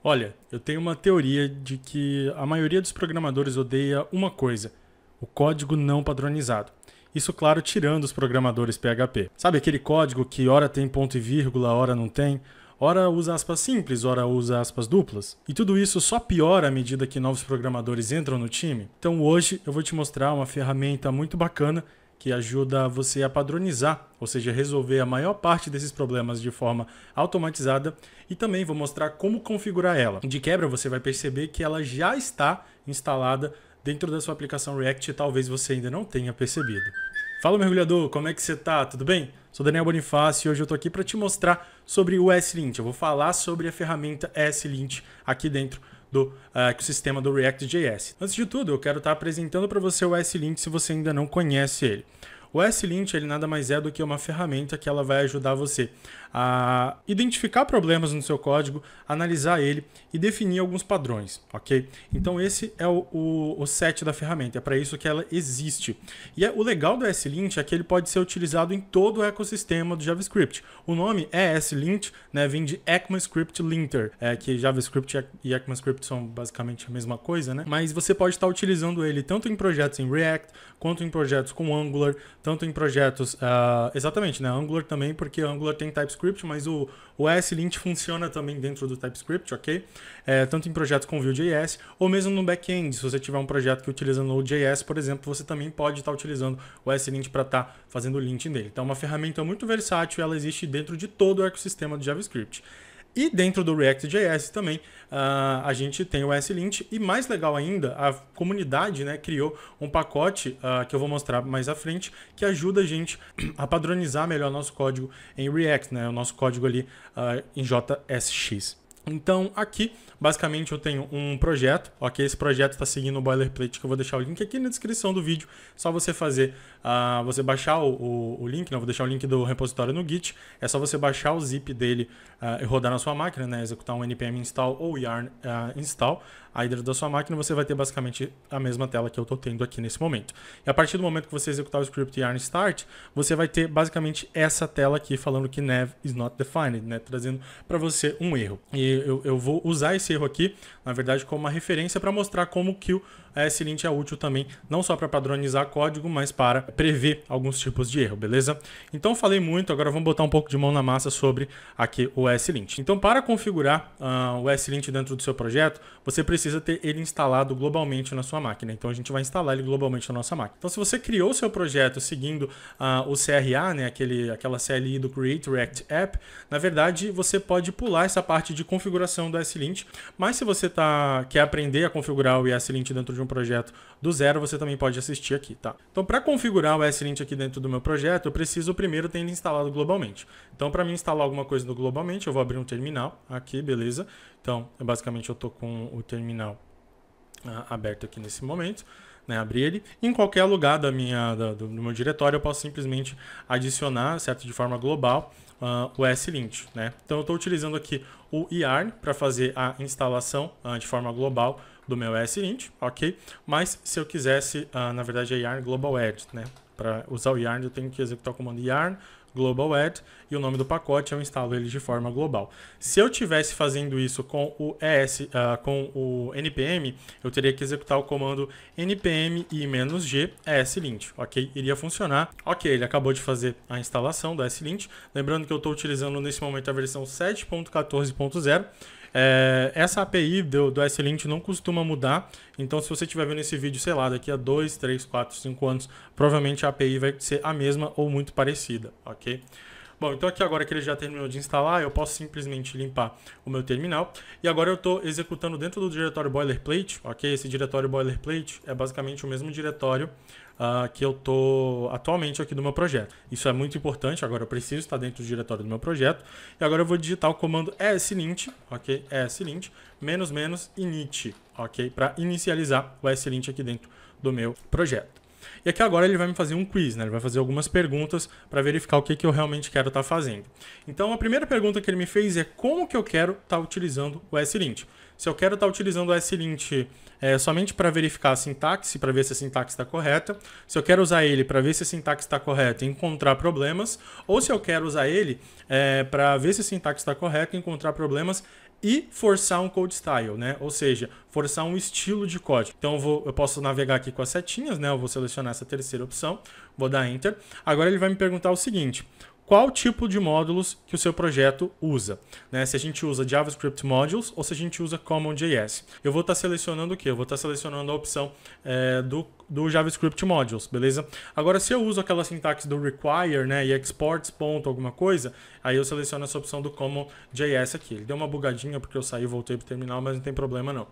Olha, eu tenho uma teoria de que a maioria dos programadores odeia uma coisa: o código não padronizado. Isso, claro, tirando os programadores PHP. Sabe aquele código que ora tem ponto e vírgula, ora não tem? Ora usa aspas simples, ora usa aspas duplas. E tudo isso só piora à medida que novos programadores entram no time. Então hoje eu vou te mostrar uma ferramenta muito bacana que ajuda você a padronizar, ou seja, resolver a maior parte desses problemas de forma automatizada, e também vou mostrar como configurar ela. De quebra, você vai perceber que ela já está instalada dentro da sua aplicação React e talvez você ainda não tenha percebido. Fala, mergulhador, como é que você tá? Tudo bem? Sou Daniel Bonifácio e hoje eu tô aqui para te mostrar sobre o ESLint. Eu vou falar sobre a ferramenta ESLint aqui dentro do ecossistema do React.js. Antes de tudo, eu quero estar apresentando para você o ESLint se você ainda não conhece ele. O ESLint, ele nada mais é do que uma ferramenta que ela vai ajudar você a identificar problemas no seu código, analisar ele e definir alguns padrões, ok? Então esse é o set da ferramenta, é para isso que ela existe. E o legal do ESLint é que ele pode ser utilizado em todo o ecossistema do JavaScript. O nome é ESLint, né, vem de ECMAScript Linter, que JavaScript e ECMAScript são basicamente a mesma coisa, né? Mas você pode estar utilizando ele tanto em projetos em React, quanto em projetos com Angular, tanto em projetos, exatamente, né, Angular também, porque Angular tem TypeScript, mas o ESLint funciona também dentro do TypeScript, ok? Tanto em projetos com Vue.js, ou mesmo no back-end, se você tiver um projeto que utiliza Node.js, por exemplo, você também pode estar utilizando o ESLint para estar fazendo o linting dele. Então é uma ferramenta muito versátil e ela existe dentro de todo o ecossistema do JavaScript. E dentro do React.js também a gente tem o ESLint, e mais legal ainda, a comunidade, né, criou um pacote que eu vou mostrar mais à frente, que ajuda a gente a padronizar melhor nosso código em React, né, o nosso código ali em JSX. Então aqui, basicamente, eu tenho um projeto, ok? Esse projeto está seguindo o boilerplate, que eu vou deixar o link aqui na descrição do vídeo. Só você fazer, você baixar o link, né? Eu vou deixar o link do repositório no Git. É só você baixar o zip dele e rodar na sua máquina, né? Executar um npm install ou yarn install. Aí dentro da sua máquina você vai ter basicamente a mesma tela que eu estou tendo aqui nesse momento. E a partir do momento que você executar o script yarn start, você vai ter basicamente essa tela aqui falando que nav is not defined, né? Trazendo para você um erro. E eu vou usar esse erro aqui, na verdade, como uma referência para mostrar como que o ESLint é útil também, não só para padronizar código, mas para prever alguns tipos de erro, beleza? Então falei muito, agora vamos botar um pouco de mão na massa sobre aqui o ESLint. Então para configurar o ESLint dentro do seu projeto, você precisa ter ele instalado globalmente na sua máquina. Então a gente vai instalar ele globalmente na nossa máquina. Então se você criou o seu projeto seguindo o CRA, né, aquela CLI do Create React App, na verdade você pode pular essa parte de configuração do ESLint, mas se você quer aprender a configurar o ESLint dentro de um projeto do zero, você também pode assistir aqui, tá? Então, para configurar o ESLint aqui dentro do meu projeto, eu preciso primeiro ter ele instalado globalmente. Então, para mim instalar alguma coisa no globalmente, eu vou abrir um terminal aqui, beleza? Então, basicamente, eu tô com o terminal aberto aqui nesse momento, né? Abrir ele. Em qualquer lugar do meu diretório, eu posso simplesmente adicionar, certo, de forma global, o ESLint, né? Então, eu estou utilizando aqui o yarn para fazer a instalação de forma global do meu ESLint, ok? Mas se eu quisesse, na verdade é yarn global add, né? Para usar o yarn eu tenho que executar o comando yarn global add e o nome do pacote eu instalo ele de forma global. Se eu tivesse fazendo isso com o com o npm, eu teria que executar o comando npm i-g ESLint, ok? Iria funcionar. Ok, ele acabou de fazer a instalação do ESLint. Lembrando que eu estou utilizando nesse momento a versão 7.14.0. Essa API do ESLint não costuma mudar, então se você estiver vendo esse vídeo, sei lá, daqui a 2, 3, 4, 5 anos, provavelmente a API vai ser a mesma ou muito parecida, ok? Bom, então aqui agora que ele já terminou de instalar, eu posso simplesmente limpar o meu terminal. E agora eu estou executando dentro do diretório boilerplate, ok? Esse diretório boilerplate é basicamente o mesmo diretório que eu estou atualmente aqui do meu projeto. Isso é muito importante, agora eu preciso estar dentro do diretório do meu projeto. E agora eu vou digitar o comando ESLint, ok? ESLint, --init, ok? Para inicializar o ESLint aqui dentro do meu projeto. E aqui agora ele vai me fazer um quiz, né? Ele vai fazer algumas perguntas para verificar o que eu realmente quero estar fazendo. Então a primeira pergunta que ele me fez é como que eu quero estar utilizando o ESLint. Se eu quero estar utilizando o ESLint somente para verificar a sintaxe, para ver se a sintaxe está correta, se eu quero usar ele para ver se a sintaxe está correta e encontrar problemas, ou se eu quero usar ele para ver se a sintaxe está correta e encontrar problemas e forçar um code style, né? Ou seja, forçar um estilo de código. Então eu posso navegar aqui com as setinhas, né? Eu vou selecionar essa terceira opção, vou dar Enter. Agora ele vai me perguntar o seguinte: qual tipo de módulos que o seu projeto usa, né? Se a gente usa JavaScript Modules ou se a gente usa CommonJS. Eu vou estar selecionando o quê? Eu vou estar selecionando a opção do JavaScript Modules, beleza? Agora, se eu uso aquela sintaxe do require, né, e exports ponto alguma coisa, aí eu seleciono essa opção do CommonJS aqui. Ele deu uma bugadinha porque eu saí e voltei para o terminal, mas não tem problema não.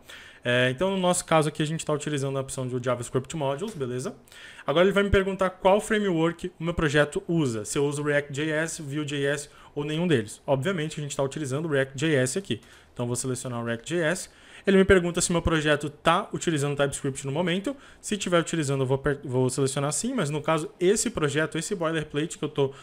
Então, no nosso caso aqui, a gente está utilizando a opção do JavaScript Modules, beleza? Agora ele vai me perguntar qual framework o meu projeto usa. Se eu uso React.js, Vue.js ou nenhum deles. Obviamente, a gente está utilizando o React.js aqui. Então, vou selecionar o React.js. Ele me pergunta se meu projeto está utilizando TypeScript no momento. Se estiver utilizando, eu vou selecionar sim, mas no caso, esse projeto, esse boilerplate que eu estou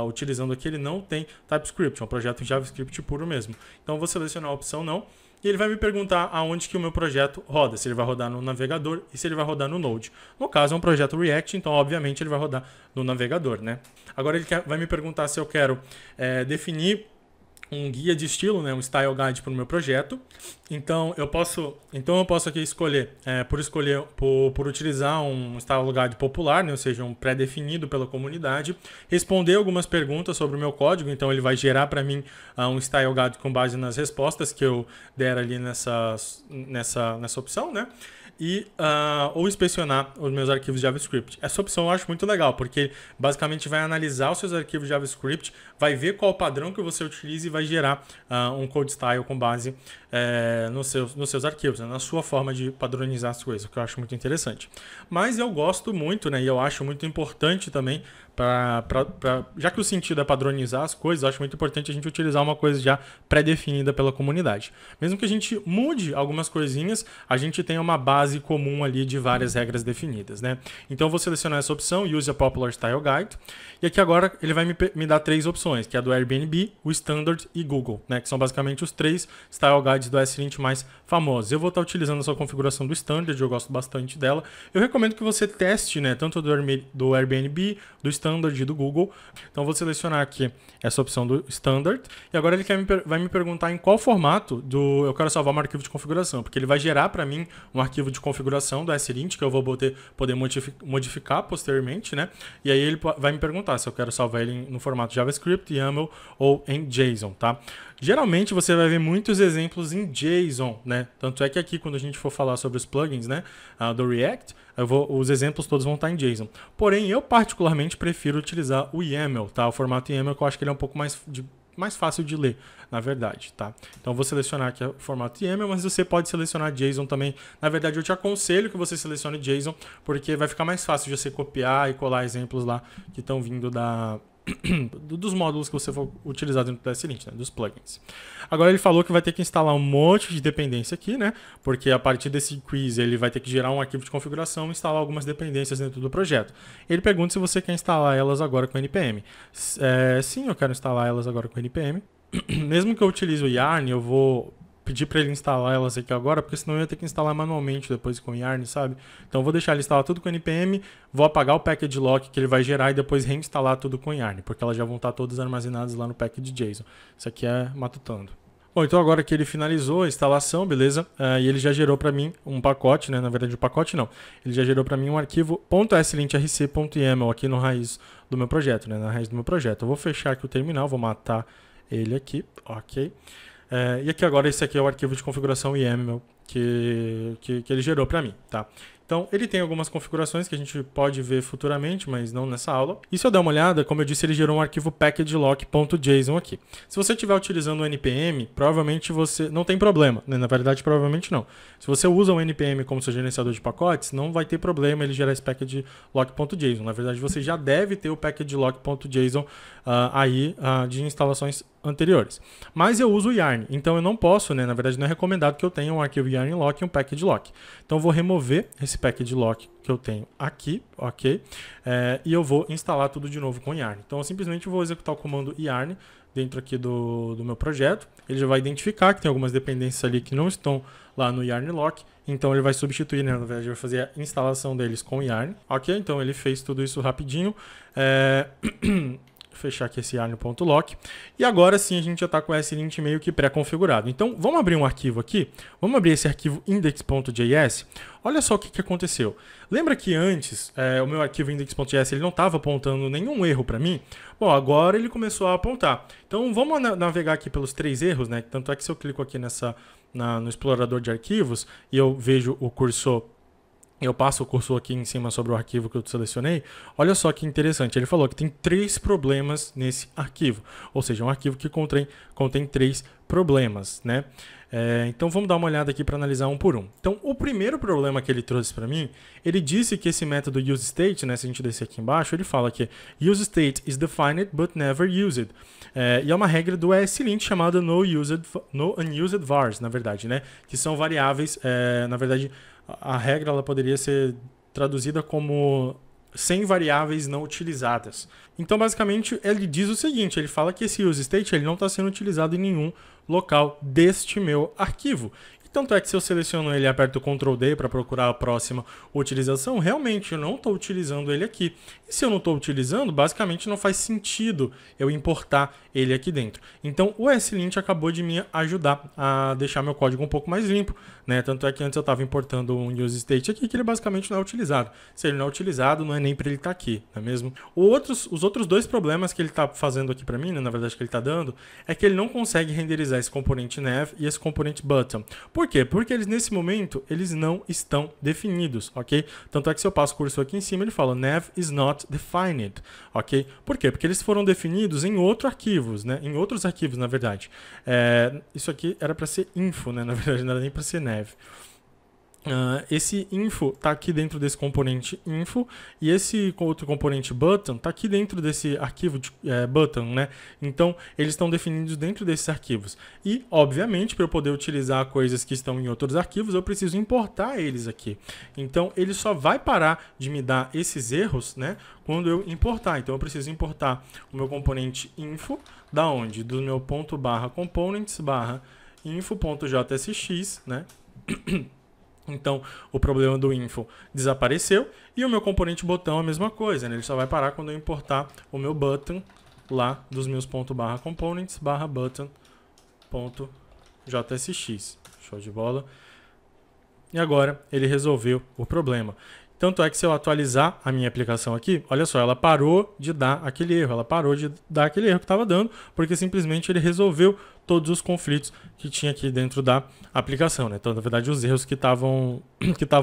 utilizando aqui, ele não tem TypeScript, é um projeto em JavaScript puro mesmo. Então, eu vou selecionar a opção não. E ele vai me perguntar aonde que o meu projeto roda, se ele vai rodar no navegador e se ele vai rodar no Node. No caso, é um projeto React, então, obviamente, ele vai rodar no navegador, né? Agora, ele vai me perguntar se eu quero definir um guia de estilo, né, um style guide para o meu projeto. Então eu posso aqui escolher, por utilizar um style guide popular, né, ou seja, um pré-definido pela comunidade, responder algumas perguntas sobre o meu código. Então ele vai gerar para mim um style guide com base nas respostas que eu der ali nessa opção, né? Ou inspecionar os meus arquivos JavaScript. Essa opção eu acho muito legal, porque basicamente vai analisar os seus arquivos JavaScript, vai ver qual padrão que você utiliza e vai gerar um code style com base nos seus arquivos, né, na sua forma de padronizar as coisas, o que eu acho muito interessante. Mas eu gosto muito, né, e eu acho muito importante também, já que o sentido é padronizar as coisas, eu acho muito importante a gente utilizar uma coisa já pré-definida pela comunidade. Mesmo que a gente mude algumas coisinhas, a gente tem uma base comum ali de várias regras definidas, né? Então eu vou selecionar essa opção, Use a Popular Style Guide, e aqui agora ele vai me dar três opções, que é a do Airbnb, o Standard e Google, né? Que são basicamente os três Style Guides do ESLint mais famosos. Eu vou estar utilizando essa configuração do Standard, eu gosto bastante dela. Eu recomendo que você teste, né, tanto do Airbnb, do Standard e do Google. Então vou selecionar aqui essa opção do Standard, e agora ele vai me perguntar em qual formato eu quero salvar um arquivo de configuração, porque ele vai gerar para mim um arquivo de configuração do ESLint que eu vou poder modificar posteriormente, né? E aí ele vai me perguntar se eu quero salvar ele no formato JavaScript, YAML ou em JSON, tá? Geralmente você vai ver muitos exemplos em JSON, né? Tanto é que aqui, quando a gente for falar sobre os plugins, né, do React, os exemplos todos vão estar em JSON. Porém, eu particularmente prefiro utilizar o YAML, tá? O formato YAML, que eu acho que ele é um pouco mais fácil de ler, na verdade, tá? Então vou selecionar aqui o formato YAML, mas você pode selecionar JSON também. Na verdade, eu te aconselho que você selecione JSON, porque vai ficar mais fácil de você copiar e colar exemplos lá que estão vindo dos módulos que você for utilizar dentro do ESLint, né, dos plugins. Agora ele falou que vai ter que instalar um monte de dependência aqui, né? Porque a partir desse quiz ele vai ter que gerar um arquivo de configuração e instalar algumas dependências dentro do projeto. Ele pergunta se você quer instalar elas agora com NPM. Sim, eu quero instalar elas agora com NPM. Mesmo que eu utilize o Yarn, eu vou pedir para ele instalar elas aqui agora, porque senão eu ia ter que instalar manualmente depois com o Yarn, sabe? Então eu vou deixar ele instalar tudo com NPM, vou apagar o package lock que ele vai gerar e depois reinstalar tudo com Yarn, porque elas já vão estar todas armazenadas lá no package JSON. Isso aqui é matutando. Bom, então agora que ele finalizou a instalação, beleza? E ele já gerou para mim um pacote, né? Na verdade, o pacote não. Ele já gerou para mim um arquivo .slintrc.yaml aqui no raiz do meu projeto, né? Na raiz do meu projeto. Eu vou fechar aqui o terminal, vou matar ele aqui, ok. E aqui agora esse aqui é o arquivo de configuração YAML que ele gerou para mim, tá? Então, ele tem algumas configurações que a gente pode ver futuramente, mas não nessa aula. E se eu der uma olhada, como eu disse, ele gerou um arquivo packagelock.json aqui. Se você estiver utilizando o NPM, provavelmente você... Não tem problema, né? Na verdade, provavelmente não. Se você usa o NPM como seu gerenciador de pacotes, não vai ter problema ele gerar esse packagelock.json. Na verdade, você já deve ter o packagelock.json de instalações anteriores. Mas eu uso o Yarn, então eu não posso, né? Na verdade, não é recomendado que eu tenha um arquivo Yarn lock e um package lock. Então eu vou remover esse package lock que eu tenho aqui, ok? E eu vou instalar tudo de novo com Yarn. Então eu simplesmente vou executar o comando Yarn dentro aqui do meu projeto. Ele já vai identificar que tem algumas dependências ali que não estão lá no Yarn lock. Então ele vai substituir, né? Na verdade, vai fazer a instalação deles com Yarn, ok? Então ele fez tudo isso rapidinho. fechar aqui esse yarn.lock. E agora sim a gente já está com o SLint meio que pré-configurado. Então vamos abrir um arquivo aqui. Vamos abrir esse arquivo index.js. Olha só o que aconteceu. Lembra que antes o meu arquivo index.js ele não estava apontando nenhum erro para mim? Bom, agora ele começou a apontar. Então vamos navegar aqui pelos 3 erros, né? Tanto é que se eu clico aqui no explorador de arquivos e eu vejo o cursor, eu passo o cursor aqui em cima sobre o arquivo que eu selecionei, olha só que interessante, ele falou que tem 3 problemas nesse arquivo, ou seja, um arquivo que contém 3 problemas, né? Então vamos dar uma olhada aqui para analisar um por um. Então o primeiro problema que ele trouxe para mim, ele disse que esse método useState, né, se a gente descer aqui embaixo, ele fala que useState is defined but never used. E é uma regra do ESLint chamada no unused vars, na verdade, né, que são variáveis, na verdade a regra ela poderia ser traduzida como sem variáveis não utilizadas. Então, basicamente, ele diz o seguinte, ele fala que esse useState ele não está sendo utilizado em nenhum local deste meu arquivo. Tanto é que se eu seleciono ele e aperto o Ctrl D para procurar a próxima utilização, realmente eu não estou utilizando ele aqui. E se eu não estou utilizando, basicamente não faz sentido eu importar ele aqui dentro. Então o ESLint acabou de me ajudar a deixar meu código um pouco mais limpo, né? Tanto é que antes eu estava importando um useState aqui que ele basicamente não é utilizado. Se ele não é utilizado, não é nem para ele estar aqui, não é mesmo? Os outros 2 problemas que ele está fazendo aqui para mim, né? Na verdade que ele está dando, é que ele não consegue renderizar esse componente nav e esse componente button. Por quê? Porque eles, nesse momento, eles não estão definidos, ok? Tanto é que se eu passo o cursor aqui em cima, ele fala nav is not defined, ok? Por quê? Porque eles foram definidos em outros arquivos, né? Em outros arquivos, na verdade. Isso aqui era para ser info, né? Na verdade, não era nem para ser nav. Esse info está aqui dentro desse componente info e esse outro componente button está aqui dentro desse arquivo de button, né? Então eles estão definidos dentro desses arquivos e obviamente para eu poder utilizar coisas que estão em outros arquivos eu preciso importar eles aqui. Então ele só vai parar de me dar esses erros, né, quando eu importar. Então eu preciso importar o meu componente info da onde? Do meu ponto barra components barra info.jsx, né? Então, o problema do info desapareceu e o meu componente botão é a mesma coisa, né? Ele só vai parar quando eu importar o meu button lá dos meus .components button.jsx. Show de bola. E agora ele resolveu o problema. Tanto é que se eu atualizar a minha aplicação aqui, olha só, ela parou de dar aquele erro, que estava dando, porque simplesmente ele resolveu todos os conflitos que tinha aqui dentro da aplicação, né? Então, na verdade, os erros que estavam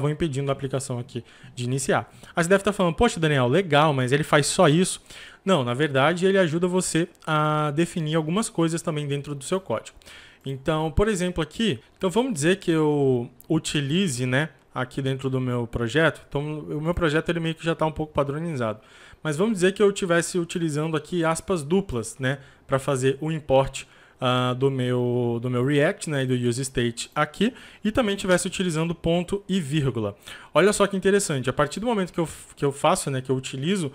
impedindo a aplicação aqui de iniciar. Aí você deve estar falando, poxa, Daniel, legal, mas ele faz só isso? Não, na verdade, ele ajuda você a definir algumas coisas também dentro do seu código. Então, por exemplo, aqui, então vamos dizer que eu utilize, né, aqui dentro do meu projeto. Então, o meu projeto ele meio que já está um pouco padronizado. Mas vamos dizer que eu estivesse utilizando aqui aspas duplas, né, para fazer o import do meu React, né, e do useState aqui, e também estivesse utilizando ponto e vírgula. Olha só que interessante, a partir do momento que eu faço, né, que eu utilizo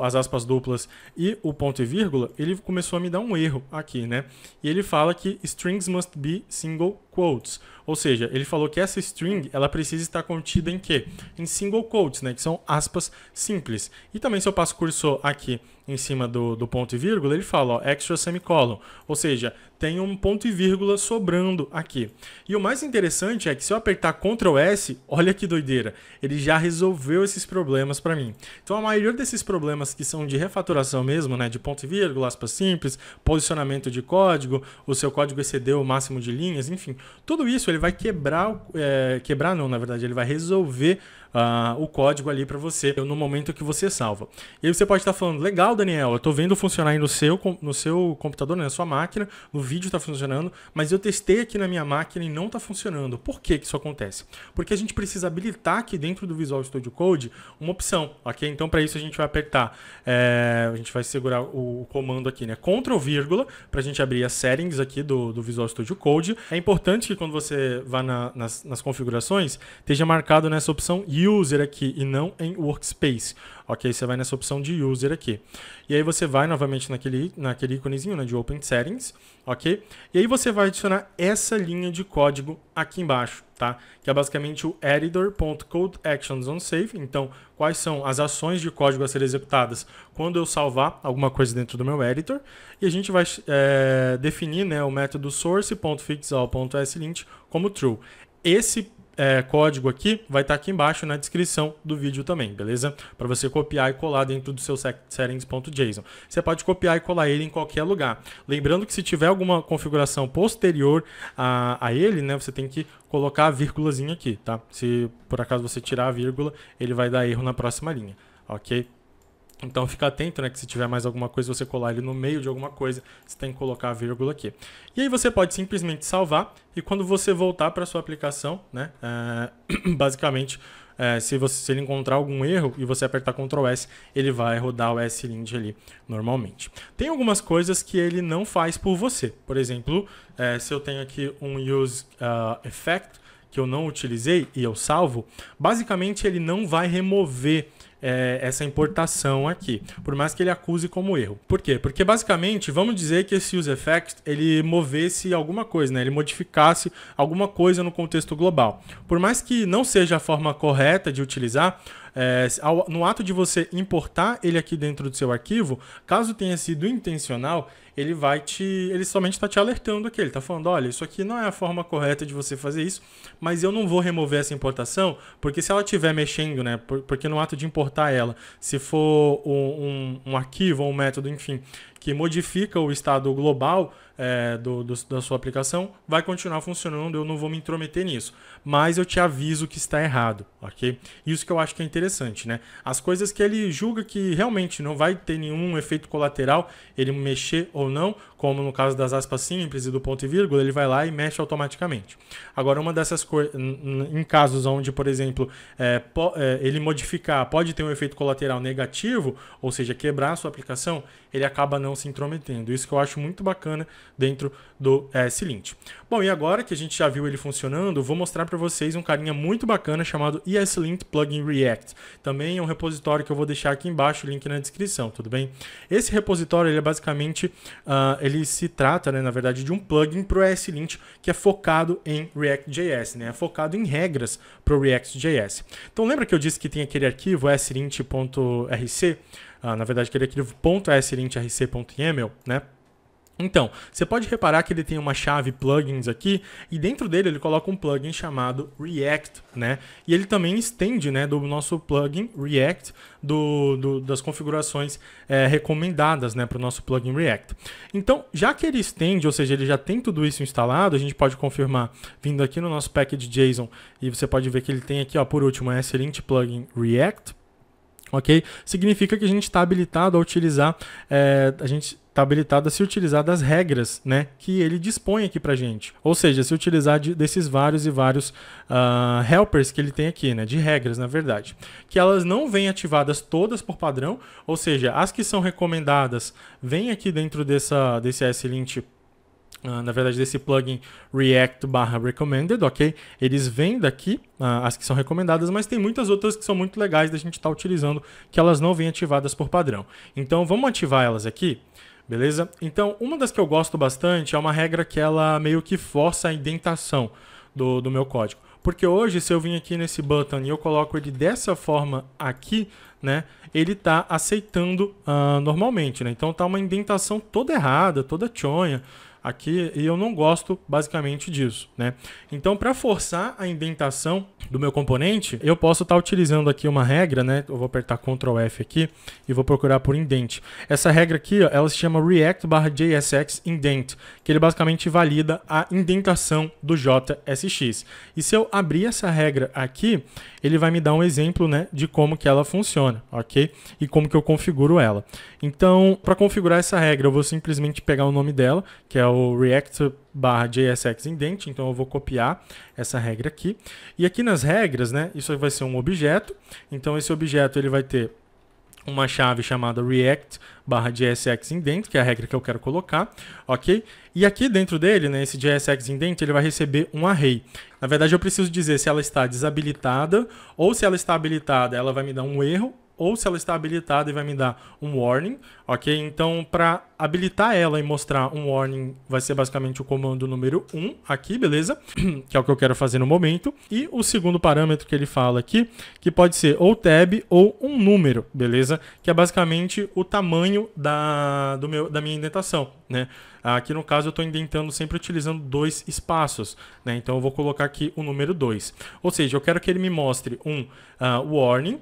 as aspas duplas e o ponto e vírgula, ele começou a me dar um erro aqui, né? E ele fala que strings must be single quotes, ou seja, ele falou que essa string ela precisa estar contida em quê? Em single quotes, né, que são aspas simples. E também se eu passo o cursor aqui em cima do ponto e vírgula, ele fala, ó, extra semicolon, ou seja, tem um ponto e vírgula sobrando aqui. E o mais interessante é que se eu apertar Ctrl S, olha que doideira, ele já resolveu esses problemas para mim. Então a maioria desses problemas que são de refatoração mesmo, né, de ponto e vírgula, aspas simples, posicionamento de código, o seu código excedeu o máximo de linhas, enfim, tudo isso ele vai na verdade, ele vai resolver o código ali para você no momento que você salva. E aí você pode estar falando, legal, Daniel, eu estou vendo funcionar aí no seu computador, né, na sua máquina, no vídeo está funcionando, mas eu testei aqui na minha máquina e não está funcionando. Por que isso acontece? Porque a gente precisa habilitar aqui dentro do Visual Studio Code uma opção, ok? Então para isso a gente vai apertar, a gente vai segurar o comando aqui, né, Ctrl vírgula, para a gente abrir as settings aqui do Visual Studio Code. É importante que quando você vá nas configurações, esteja marcado nessa opção User aqui e não em Workspace. Ok? Você vai nessa opção de User aqui. E aí você vai novamente naquele íconezinho, né, de Open Settings, ok? E aí você vai adicionar essa linha de código aqui embaixo, tá? Que é basicamente o editor.codeActionsOnSave. Então, quais são as ações de código a serem executadas quando eu salvar alguma coisa dentro do meu editor. E a gente vai definir, né, o método source.fixAll.slint como true. Esse código aqui vai estar aqui embaixo na descrição do vídeo também, beleza? Para você copiar e colar dentro do seu settings.json. Você pode copiar e colar ele em qualquer lugar. Lembrando que se tiver alguma configuração posterior a ele, né, você tem que colocar a vírgulazinha aqui, tá? Se por acaso você tirar a vírgula, ele vai dar erro na próxima linha, ok? Então fica atento, né, que se tiver mais alguma coisa, você colar ele no meio de alguma coisa, você tem que colocar a vírgula aqui. E aí você pode simplesmente salvar, e quando você voltar para a sua aplicação, né, basicamente, se ele encontrar algum erro e você apertar Ctrl S, ele vai rodar o slint ali normalmente. Tem algumas coisas que ele não faz por você. Por exemplo, se eu tenho aqui um use effect que eu não utilizei e eu salvo, basicamente ele não vai remover essa importação aqui, por mais que ele acuse como erro. Por quê? Porque basicamente, vamos dizer que esse UseEffect, ele movesse alguma coisa, né? Ele modificasse alguma coisa no contexto global. Por mais que não seja a forma correta de utilizar, no ato de você importar ele aqui dentro do seu arquivo, caso tenha sido intencional, ele somente está te alertando aqui, ele está falando, olha, isso aqui não é a forma correta de você fazer isso, mas eu não vou remover essa importação, porque se ela estiver mexendo, né, porque no ato de importar ela, se for um arquivo ou um método, enfim, que modifica o estado global da sua aplicação, vai continuar funcionando, eu não vou me intrometer nisso. Mas eu te aviso que está errado, ok? Isso que eu acho que é interessante, né? As coisas que ele julga que realmente não vai ter nenhum efeito colateral, ele mexer ou não, como no caso das aspas simples e do ponto e vírgula, ele vai lá e mexe automaticamente. Agora, uma dessas coisas, em casos onde, por exemplo, ele modificar, pode ter um efeito colateral negativo, ou seja, quebrar a sua aplicação, ele acaba não se intrometendo. Isso que eu acho muito bacana dentro do ESLint. Bom, e agora que a gente já viu ele funcionando, vou mostrar para vocês um carinha muito bacana chamado ESLint Plugin React. Também é um repositório que eu vou deixar aqui embaixo, o link na descrição, tudo bem? Esse repositório, ele é basicamente, ele se trata, né, na verdade, de um plugin para o ESLint que é focado em React.js, né? É focado em regras para o React.js. Então lembra que eu disse que tem aquele arquivo eslint.rc? Na verdade, aquele arquivo .eslint.rc.yaml, né? Então, você pode reparar que ele tem uma chave plugins aqui e dentro dele ele coloca um plugin chamado React, né? E ele também estende, né, do nosso plugin React, das configurações recomendadas, né, para o nosso plugin React. Então, já que ele estende, ou seja, ele já tem tudo isso instalado, a gente pode confirmar vindo aqui no nosso package.json e você pode ver que ele tem aqui, ó, por último, ESLint Plugin React. Ok? Significa que a gente está habilitado a utilizar, se utilizar das regras, né, que ele dispõe aqui pra gente. Ou seja, se utilizar desses vários e vários helpers que ele tem aqui, né, de regras, na verdade. Que elas não vêm ativadas todas por padrão, ou seja, as que são recomendadas vêm aqui dentro desse ESLint, na verdade, desse plugin React/Recommended, ok? Eles vêm daqui, as que são recomendadas, mas tem muitas outras que são muito legais da gente estar utilizando, que elas não vêm ativadas por padrão. Então, vamos ativar elas aqui, beleza? Então, uma das que eu gosto bastante é uma regra que ela meio que força a indentação do meu código. Porque hoje, se eu vim aqui nesse button e eu coloco ele dessa forma aqui, né, ele está aceitando normalmente, né? Então, tá uma indentação toda errada, toda tchonha aqui, e eu não gosto basicamente disso, né? Então, para forçar a indentação do meu componente, eu posso estar utilizando aqui uma regra, né? Eu vou apertar Ctrl F aqui e vou procurar por indent. Essa regra aqui, ó, ela se chama React/JSX Indent, que ele basicamente valida a indentação do JSX. E se eu abrir essa regra aqui, ele vai me dar um exemplo, né, de como que ela funciona, ok? E como que eu configuro ela. Então, para configurar essa regra, eu vou simplesmente pegar o nome dela, que é o React/JSX Indent. Então, eu vou copiar essa regra aqui. E aqui nas regras, né, isso vai ser um objeto. Então, esse objeto ele vai ter uma chave chamada react/JSXIndent, que é a regra que eu quero colocar, ok? E aqui dentro dele, né, esse JSXIndent, ele vai receber um array. Na verdade, eu preciso dizer se ela está desabilitada, ou se ela está habilitada, ela vai me dar um erro, ou se ela está habilitada e vai me dar um warning, ok? Então, para habilitar ela e mostrar um warning, vai ser basicamente o comando número 1 aqui, beleza? Que é o que eu quero fazer no momento. E o segundo parâmetro que ele fala aqui, que pode ser ou tab ou um número, beleza? Que é basicamente o tamanho da minha indentação, né? Aqui no caso eu estou indentando sempre utilizando 2 espaços, né? Então eu vou colocar aqui o número 2. Ou seja, eu quero que ele me mostre um warning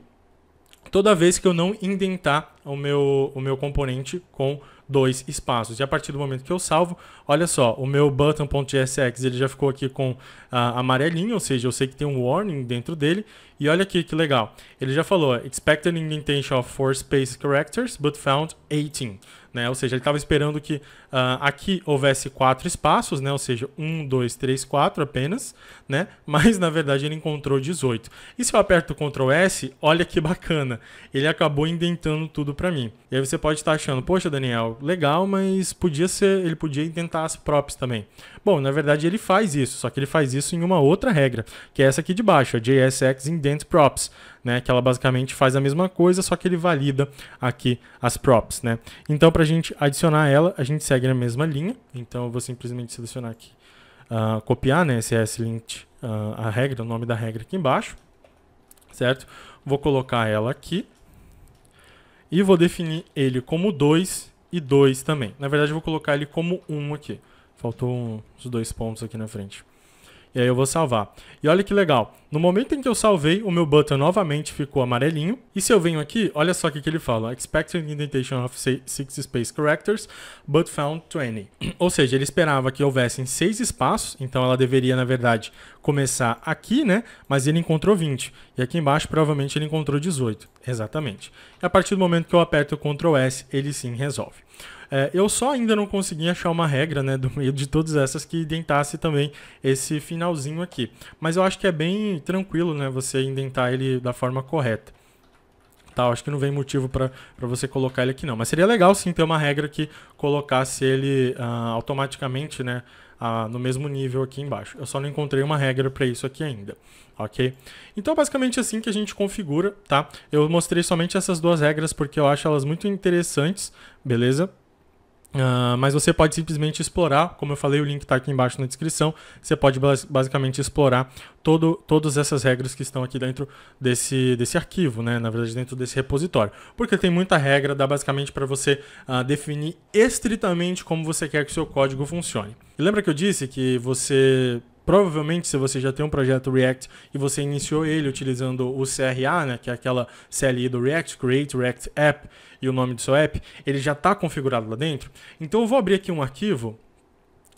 toda vez que eu não indentar o meu componente com 2 espaços. E a partir do momento que eu salvo, olha só, o meu button.jsx ele já ficou aqui com amarelinho, ou seja, eu sei que tem um warning dentro dele. E olha aqui que legal, ele já falou, expected indentation of 4 space characters, but found 18. Né? Ou seja, ele estava esperando que aqui houvesse 4 espaços, né? Ou seja, 1, 2, 3, 4 apenas, né? Mas na verdade ele encontrou 18. E se eu aperto o Ctrl S, olha que bacana, ele acabou indentando tudo para mim. E aí você pode estar achando, poxa Daniel, legal, mas ele podia indentar as props também. Bom, na verdade ele faz isso, só que ele faz isso em uma outra regra, que é essa aqui de baixo, a JSXIndentProps, né, que ela basicamente faz a mesma coisa, só que ele valida aqui as props, né? Então, para a gente adicionar ela, a gente segue na mesma linha. Então, eu vou simplesmente selecionar aqui, copiar, né, esse slint, a regra, o nome da regra aqui embaixo, certo? Vou colocar ela aqui e vou definir ele como 2 e 2 também. Na verdade, eu vou colocar ele como 1 aqui. Faltou uns 2 pontos aqui na frente. E aí eu vou salvar. E olha que legal. No momento em que eu salvei, o meu button novamente ficou amarelinho. E se eu venho aqui, olha só o que ele fala. Expected indentation of 6 space characters, but found 20. Ou seja, ele esperava que houvessem 6 espaços. Então ela deveria, na verdade, começar aqui, né? Mas ele encontrou 20. E aqui embaixo, provavelmente, ele encontrou 18. Exatamente. E a partir do momento que eu aperto o Ctrl S, ele sim resolve. Eu só ainda não consegui achar uma regra, né, do meio de todas essas que indentasse também esse finalzinho aqui. Mas eu acho que é bem tranquilo, né, você indentar ele da forma correta. Tá, eu acho que não vem motivo para você colocar ele aqui não. Mas seria legal sim ter uma regra que colocasse ele automaticamente, né, no mesmo nível aqui embaixo. Eu só não encontrei uma regra para isso aqui ainda, ok? Então basicamente assim que a gente configura, tá? Eu mostrei somente essas 2 regras porque eu acho elas muito interessantes, beleza? Mas você pode simplesmente explorar, como eu falei, o link está aqui embaixo na descrição. Você pode basicamente explorar todas essas regras que estão aqui dentro desse arquivo, né? Na verdade, dentro desse repositório. Porque tem muita regra, dá basicamente para você definir estritamente como você quer que o seu código funcione. E lembra que eu disse que você... Provavelmente, se você já tem um projeto React e você iniciou ele utilizando o CRA, né, que é aquela CLI do React, Create React App, e o nome do seu app, ele já está configurado lá dentro. Então eu vou abrir aqui um arquivo,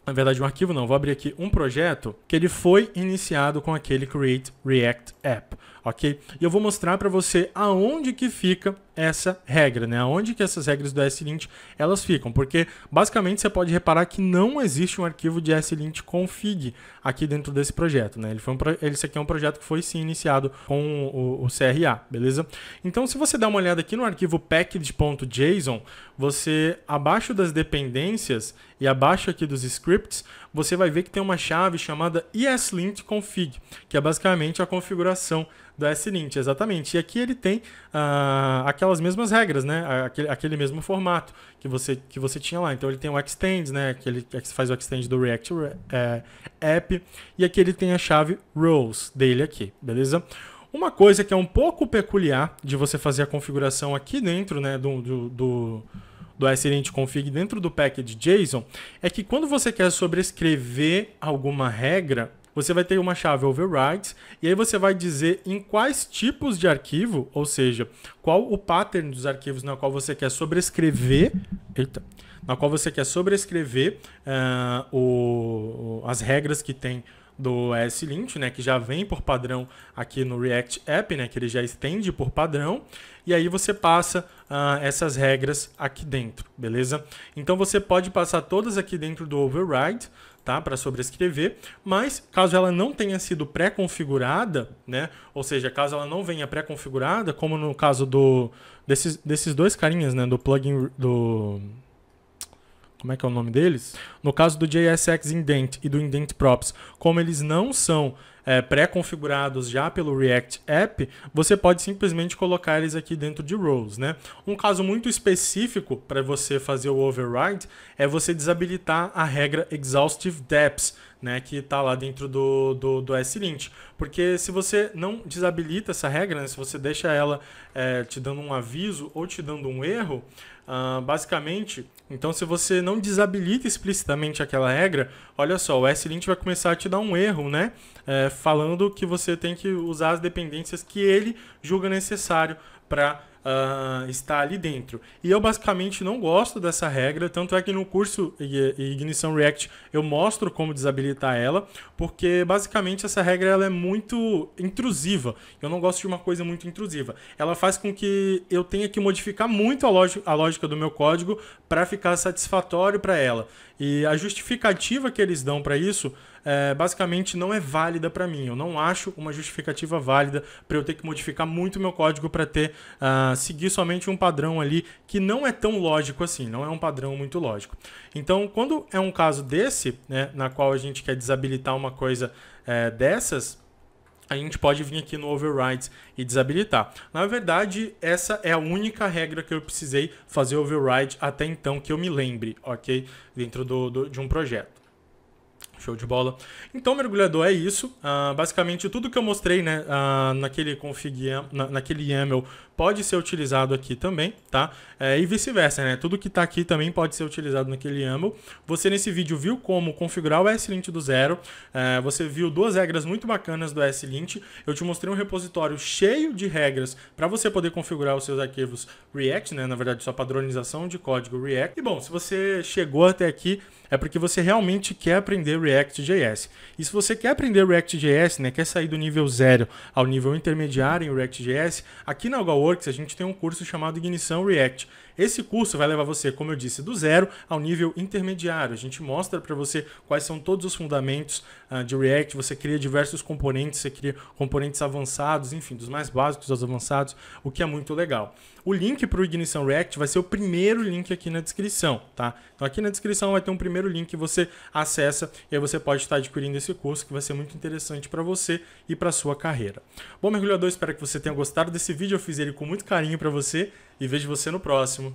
na verdade um arquivo não, vou abrir aqui um projeto que ele foi iniciado com aquele Create React App, ok? E eu vou mostrar para você aonde que fica essa regra, né? Aonde que essas regras do slint elas ficam, porque basicamente você pode reparar que não existe um arquivo de slint config aqui dentro desse projeto, né? Esse aqui é um projeto que foi sim iniciado com o CRA, beleza? Então se você dá uma olhada aqui no arquivo package.json, você abaixo das dependências e abaixo aqui dos scripts, você vai ver que tem uma chave chamada ESLint config, que é basicamente a configuração do slint, exatamente. E aqui ele tem aquelas mesmas regras, né? Aquele mesmo formato que você tinha lá. Então ele tem o extend, né? Que faz o extend do React App. E aqui ele tem a chave roles dele aqui, beleza? Uma coisa que é um pouco peculiar de você fazer a configuração aqui dentro, né? Do slint config dentro do package JSON é que quando você quer sobrescrever alguma regra, você vai ter uma chave overrides e aí você vai dizer em quais tipos de arquivo, ou seja, qual o pattern dos arquivos na qual você quer sobrescrever, as regras que tem do ESLint, né, que já vem por padrão aqui no React App, né, que ele já estende por padrão, e aí você passa essas regras aqui dentro, beleza? Então você pode passar todas aqui dentro do override, tá? Para sobrescrever, mas caso ela não tenha sido pré-configurada, né? Ou seja, caso ela não venha pré-configurada, como no caso desses dois carinhas, né? Do plugin do... Como é que é o nome deles? No caso do JSX Indent e do Indent Props, como eles não são pré-configurados já pelo React App, você pode simplesmente colocar eles aqui dentro de roles, né? Um caso muito específico para você fazer o override é você desabilitar a regra Exhaustive Depths, né, que está lá dentro do SLint. Porque se você não desabilita essa regra, né, se você deixa ela te dando um aviso ou te dando um erro, basicamente, então se você não desabilita explicitamente aquela regra, olha só, o SLint vai começar a te dar um erro, né, falando que você tem que usar as dependências que ele julga necessário para está ali dentro. E eu basicamente não gosto dessa regra, tanto é que no curso Ignição React eu mostro como desabilitar ela, porque basicamente essa regra ela é muito intrusiva. Eu não gosto de uma coisa muito intrusiva. Ela faz com que eu tenha que modificar muito a lógica do meu código para ficar satisfatório para ela. E a justificativa que eles dão para isso basicamente não é válida para mim. Eu não acho uma justificativa válida para eu ter que modificar muito meu código para seguir somente um padrão ali que não é tão lógico assim, não é um padrão muito lógico. Então, quando é um caso desse, né, na qual a gente quer desabilitar uma coisa dessas, a gente pode vir aqui no Overrides e desabilitar. Na verdade, essa é a única regra que eu precisei fazer override até então que eu me lembre, ok? Dentro de um projeto. Show de bola. Então, mergulhador, é isso. Basicamente, tudo que eu mostrei, né, naquele YAML pode ser utilizado aqui também, tá? E vice-versa, né? Tudo que está aqui também pode ser utilizado naquele YAML. Você, nesse vídeo, viu como configurar o SLint do zero. Você viu duas regras muito bacanas do SLint. Eu te mostrei um repositório cheio de regras para você poder configurar os seus arquivos React, né? Na verdade, sua padronização de código React. E, bom, se você chegou até aqui, é porque você realmente quer aprender React.js. E se você quer aprender React.js, né, quer sair do nível 0 ao nível intermediário em React.js, aqui na Algaworks a gente tem um curso chamado Ignição React. Esse curso vai levar você, como eu disse, do 0 ao nível intermediário. A gente mostra para você quais são todos os fundamentos de React, você cria diversos componentes, você cria componentes avançados, enfim, dos mais básicos aos avançados, o que é muito legal. O link para o Ignição React vai ser o primeiro link aqui na descrição, tá? Então aqui na descrição vai ter um primeiro link que você acessa e aí você pode estar adquirindo esse curso que vai ser muito interessante para você e para sua carreira. Bom, mergulhador, espero que você tenha gostado desse vídeo, eu fiz ele com muito carinho para você e vejo você no próximo.